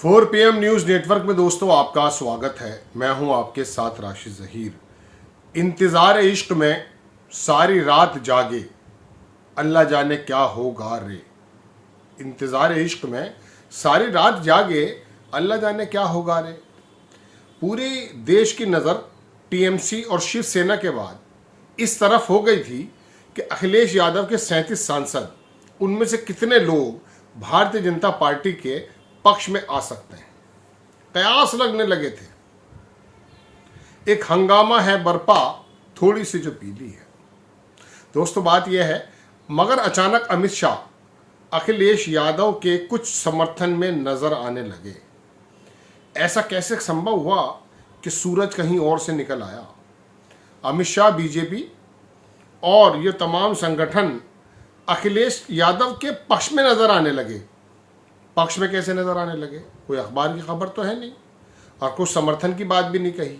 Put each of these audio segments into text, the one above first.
4 PM news network में दोस्तों आपका स्वागत है। मैं हूं आपके साथ राशिद ज़हीर। इंतज़ार इश्क में सारी रात जागे, अल्लाह जाने क्या होगा रे। इंतज़ार इश्क में सारी रात जागे, अल्लाह जाने क्या होगा रे। पूरे देश की नज़र टीएमसी और शिवसेना के बाद इस तरफ हो गई थी कि अखिलेश यादव के 37 सांसद, उनमें से कितने लोग भारतीय जनता पार्टी के पक्ष में आ सकते हैं। कयास लगने लगे थे। एक हंगामा है बरपा, थोड़ी सी जो पीली है। दोस्तों बात यह है, मगर अचानक अमित शाह अखिलेश यादव के कुछ समर्थन में नजर आने लगे। ऐसा कैसे संभव हुआ कि सूरज कहीं और से निकल आया। अमित शाह, बीजेपी और ये तमाम संगठन अखिलेश यादव के पक्ष में नजर आने लगे। पक्ष में कैसे नजर आने लगे? कोई अखबार की खबर तो है नहीं और कुछ समर्थन की बात भी नहीं कही।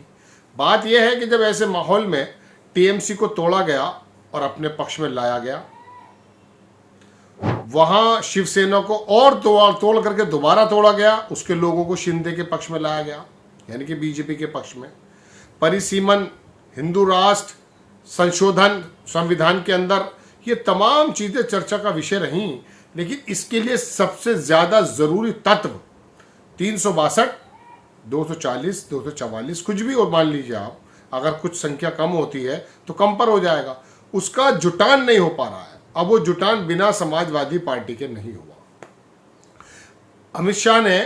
बात यह है कि जब ऐसे माहौल में टीएमसी को तोड़ा गया और अपने पक्ष में लाया गया, वहां शिवसेना को और तोड़ करके दोबारा तोड़ा गया, उसके लोगों को शिंदे के पक्ष में लाया गया, यानी कि बीजेपी के पक्ष में। परिसीमन, हिंदू राष्ट्र, संशोधन संविधान के अंदर, ये तमाम चीजें चर्चा का विषय रहीं। लेकिन इसके लिए सबसे ज्यादा जरूरी तत्व 362, 240, 244 कुछ भी और मान लीजिए आप, अगर कुछ संख्या कम होती है तो कम पर हो जाएगा, उसका जुटान नहीं हो पा रहा है। अब वो जुटान बिना समाजवादी पार्टी के नहीं हुआ। अमित शाह ने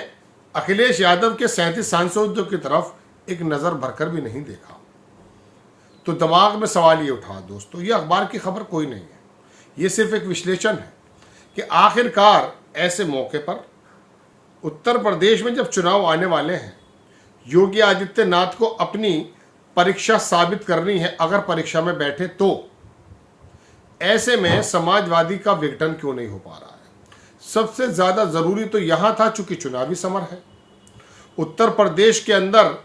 अखिलेश यादव के 37 सांसदों की तरफ एक नजर भरकर भी नहीं देखा। तो दिमाग में सवाल ये उठा दोस्तों, ये अखबार की खबर कोई नहीं है, ये सिर्फ एक विश्लेषण है कि आखिरकार ऐसे मौके पर उत्तर प्रदेश में जब चुनाव आने वाले हैं, योगी आदित्यनाथ को अपनी परीक्षा साबित करनी है। अगर परीक्षा में बैठे तो ऐसे में समाजवादी का विघटन क्यों नहीं हो पा रहा है? सबसे ज्यादा जरूरी तो यहां था, चूंकि चुनावी समर है। उत्तर प्रदेश के अंदर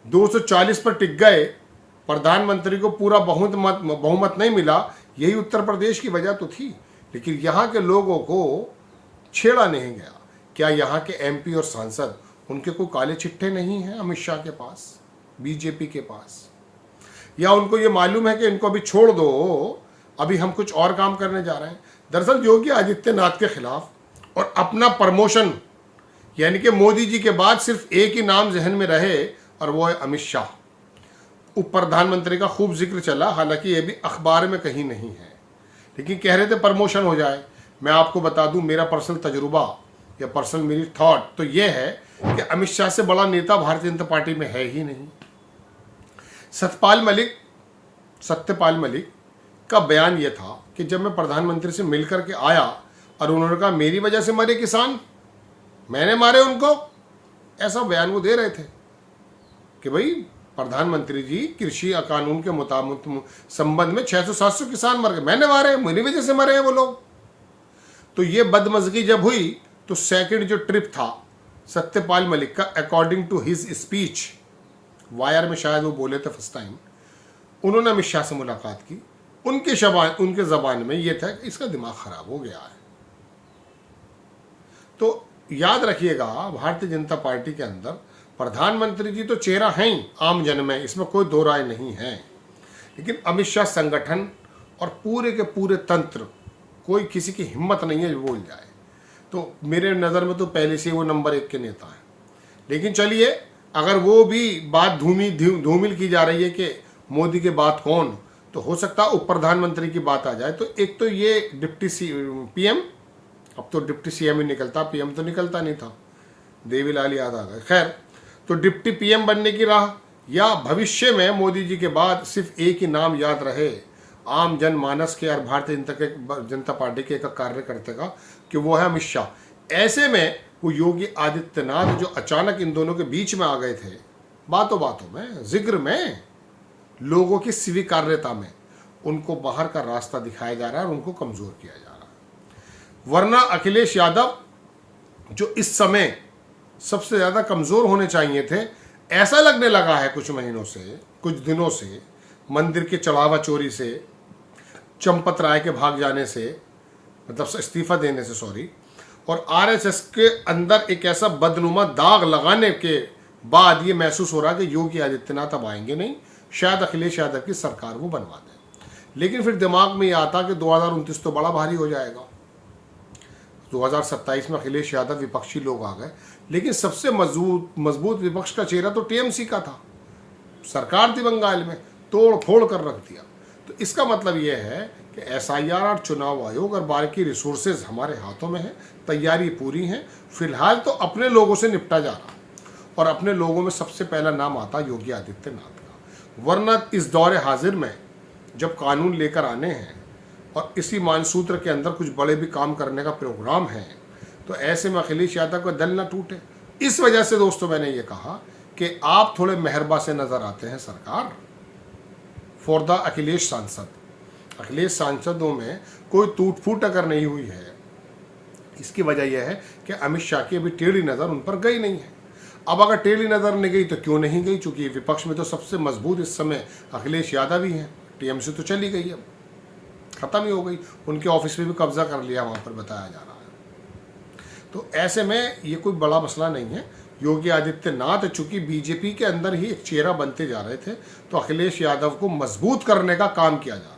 240 पर टिक गए, प्रधानमंत्री को पूरा बहुमत नहीं मिला। यही उत्तर प्रदेश की वजह तो थी, लेकिन यहाँ के लोगों को छेड़ा नहीं गया। क्या यहाँ के एमपी और सांसद, उनके कोई काले चिट्ठे नहीं हैं अमित शाह के पास, बीजेपी के पास? या उनको ये मालूम है कि इनको अभी छोड़ दो, अभी हम कुछ और काम करने जा रहे हैं? दरअसल योगी आदित्यनाथ के खिलाफ और अपना प्रमोशन, यानी कि मोदी जी के बाद सिर्फ एक ही नाम जहन में रहे और वो है अमित शाह। उप प्रधानमंत्री का खूब जिक्र चला, हालांकि ये भी अखबार में कहीं नहीं है, लेकिन कह रहे थे प्रमोशन हो जाए। मैं आपको बता दूं, मेरा पर्सनल तजुर्बा या पर्सनल मेरी थॉट तो ये है कि अमित शाह से बड़ा नेता भारतीय जनता पार्टी में है ही नहीं। सत्यपाल मलिक का बयान ये था कि जब मैं प्रधानमंत्री से मिलकर के आया और उन्होंने कहा मेरी वजह से मरे किसान, मैंने मारे उनको, ऐसा बयान वो दे रहे थे कि भाई प्रधानमंत्री जी कृषि कानून के मुताबिक संबंध में 600-700 किसान मर गए, मैंने मारे, मेरी वजह से मरे हैं वो लोग। तो ये बदमज़गी जब हुई तो सेकंड जो ट्रिप था सत्यपाल मलिक का, according to his speech, Wire में शायद वो बोले थे फर्स्ट टाइम, उन्होंने अमित शाह से मुलाकात की। उनके जबान में ये था कि इसका दिमाग खराब हो गया है। तो याद रखिएगा, भारतीय जनता पार्टी के अंदर प्रधानमंत्री जी तो चेहरा हैं ही आम जन में, इसमें कोई दो राय नहीं है, लेकिन अमित शाह संगठन और पूरे के पूरे तंत्र, कोई किसी की हिम्मत नहीं है जो बोल जाए। तो मेरे नज़र में तो पहले से वो नंबर 1 के नेता हैं। लेकिन चलिए, अगर वो भी बात धूमिल की जा रही है कि मोदी के बाद कौन, तो हो सकता है उप प्रधानमंत्री की बात आ जाए। तो एक तो ये डिप्टी पीएम, अब तो डिप्टी सीएम ही निकलता, पीएम तो निकलता नहीं था, देवीलाल याद आ गए। खैर, तो डिप्टी पीएम बनने की राह, या भविष्य में मोदी जी के बाद सिर्फ एक ही नाम याद रहे आम जनमानस के और भारतीय जनता पार्टी के एक कार्यकर्ता का, कि वो है अमित शाह। ऐसे में वो योगी आदित्यनाथ जो अचानक इन दोनों के बीच में आ गए थे, बातों बातों में, जिक्र में, लोगों की स्वीकार्यता में, उनको बाहर का रास्ता दिखाया जा रहा है और उनको कमजोर किया जा रहा है। वरना अखिलेश यादव जो इस समय सबसे ज़्यादा कमज़ोर होने चाहिए थे, ऐसा लगने लगा है कुछ महीनों से, कुछ दिनों से, मंदिर के चढ़ावा चोरी से, चंपत राय के भाग जाने से, मतलब इस्तीफा देने से, सॉरी, और आरएसएस के अंदर एक ऐसा बदनुमा दाग लगाने के बाद ये महसूस हो रहा है कि योगी आदित्यनाथ अब आएंगे नहीं, शायद अखिलेश यादव की सरकार वो बनवा दें। लेकिन फिर दिमाग में ये आता कि 2029 तो बड़ा भारी हो जाएगा, 2027 में अखिलेश यादव विपक्षी लोग आ गए, लेकिन सबसे मजबूत विपक्ष का चेहरा तो टीएमसी का था, सरकार थी बंगाल में, तोड़ फोड़ कर रख दिया। तो इसका मतलब यह है कि एसआईआर और चुनाव आयोग और बाकी रिसोर्सेज हमारे हाथों में है, तैयारी पूरी है। फिलहाल तो अपने लोगों से निपटा जा रहा, और अपने लोगों में सबसे पहला नाम आता योगी आदित्यनाथ का। वरना इस दौरे हाजिर में जब कानून लेकर आने हैं और इसी मानसूत्र के अंदर कुछ बड़े भी काम करने का प्रोग्राम है, तो ऐसे में अखिलेश यादव का दल न टूटे। इस वजह से दोस्तों मैंने ये कहा कि आप थोड़े मेहरबा से नजर आते हैं सरकार फॉर द अखिलेश सांसद। अखिलेश सांसदों में कोई टूट फूट अगर नहीं हुई है, इसकी वजह यह है कि अमित शाह की अभी टेढ़ी नज़र उन पर गई नहीं है। अब अगर टेढ़ी नज़र नहीं गई तो क्यों नहीं गई, चूंकि विपक्ष में तो सबसे मजबूत इस समय अखिलेश यादव ही हैं। टीएमसी तो चली गई, अब खत्म ही हो गई, उनके ऑफिस पे भी कब्जा कर लिया वहाँ पर बताया जा रहा है। तो ऐसे में ये कोई बड़ा मसला नहीं है। योगी आदित्यनाथ चूंकि बीजेपी के अंदर ही एक चेहरा बनते जा रहे थे, तो अखिलेश यादव को मजबूत करने का काम किया जा रहा है।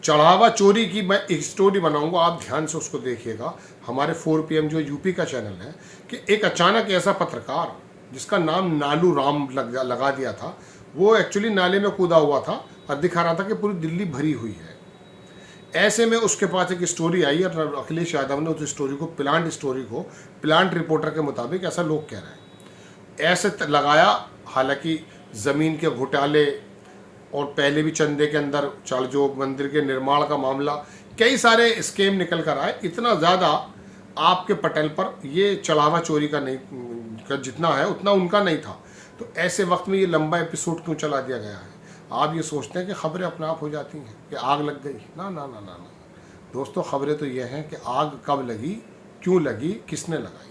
चढ़ावा चोरी की मैं एक स्टोरी बनाऊंगा, आप ध्यान से उसको देखिएगा, हमारे 4 PM जो यूपी का चैनल है, कि एक अचानक ऐसा पत्रकार जिसका नाम नालू राम लगा दिया था, वो एक्चुअली नाले में कूदा हुआ था और दिखा रहा था कि पूरी दिल्ली भरी हुई है। ऐसे में उसके पास एक स्टोरी आई और अखिलेश यादव ने उस स्टोरी को प्लांट रिपोर्टर के मुताबिक ऐसा लोग कह रहे हैं ऐसे लगाया। हालांकि ज़मीन के घोटाले और पहले भी चंदे के अंदर जो मंदिर के निर्माण का मामला, कई सारे स्कीम निकल कर आए। इतना ज़्यादा आपके पटेल पर ये चढ़ावा चोरी का नहीं जितना है उतना उनका नहीं था। तो ऐसे वक्त में ये लंबा एपिसोड क्यों चला दिया गया है? आप ये सोचते हैं कि खबरें अपने आप हो जाती हैं कि आग लग गई। ना ना ना ना ना दोस्तों, खबरें तो ये हैं कि आग कब लगी, क्यों लगी, किसने लगाई,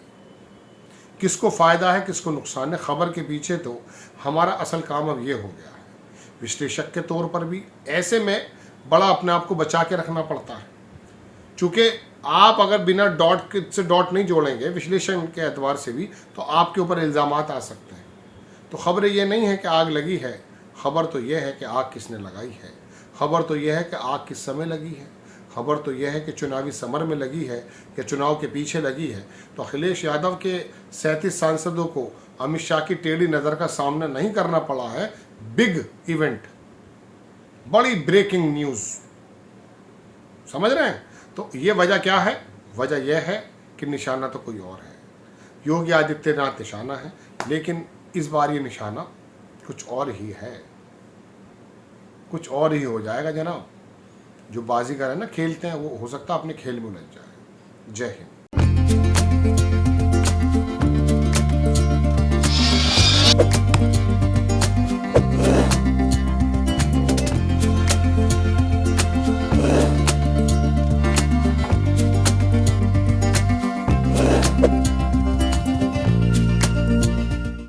किसको फ़ायदा है, किसको नुकसान है। खबर के पीछे तो हमारा असल काम अब ये हो गया है, विश्लेषक के तौर पर भी। ऐसे में बड़ा अपने आप को बचा के रखना पड़ता है, चूँकि आप अगर बिना डॉट से डॉट नहीं जोड़ेंगे विश्लेषण के एतबार से भी, तो आपके ऊपर इल्ज़ामात आ सकते हैं। तो खबरें ये नहीं है कि आग लगी है, खबर तो यह है कि आग किसने लगाई है, खबर तो यह है कि आग किस समय लगी है, खबर तो यह है कि चुनावी समर में लगी है या चुनाव के पीछे लगी है। तो अखिलेश यादव के 37 सांसदों को अमित शाह की टेढ़ी नज़र का सामना नहीं करना पड़ा है। बिग इवेंट, बड़ी ब्रेकिंग न्यूज़, समझ रहे हैं? तो ये वजह क्या है? वजह यह है कि निशाना तो कोई और है, योगी आदित्यनाथ निशाना है, लेकिन इस बार ये निशाना कुछ और ही है, कुछ और ही हो जाएगा जनाब। जो बाजीगर है ना, खेलते हैं, वो हो सकता है अपने खेल में उलझ जाए। जय हिंद।